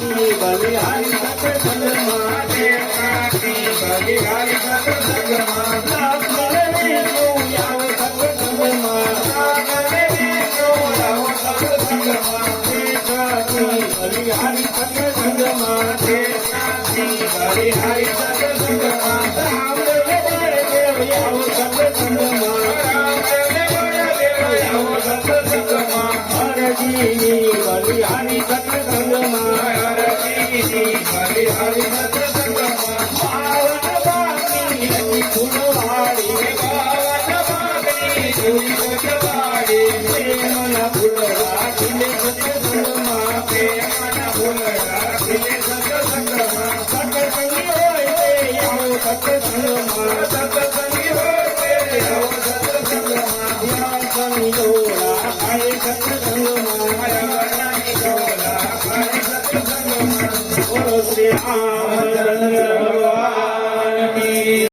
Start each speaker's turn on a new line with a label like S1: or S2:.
S1: બલિહારી સત્સંગમાં બલિહારી સત્સંગમાં બલિહારી સત્સંગમાં બલિહારી સત્સંગમાં બલિહારી સત્સંગમાં બલિહારી સત્સંગમાં પાવન બાગની ફૂલવાડી પાવન બાગની ફૂલવાડી પ્રેમના ફૂલડા ખીલે સત્સંગમાં પ્રેમના ફૂલડા ખીલે સત્સંગમાં સત્સંગી હોય તે આવો સત્સંગમાં સત્સંગી હોય તે આવો સત્સંગમાં ધ્યાન સંજોડા ખાય સત્સંગમાં શ્રી રામચંદ્ર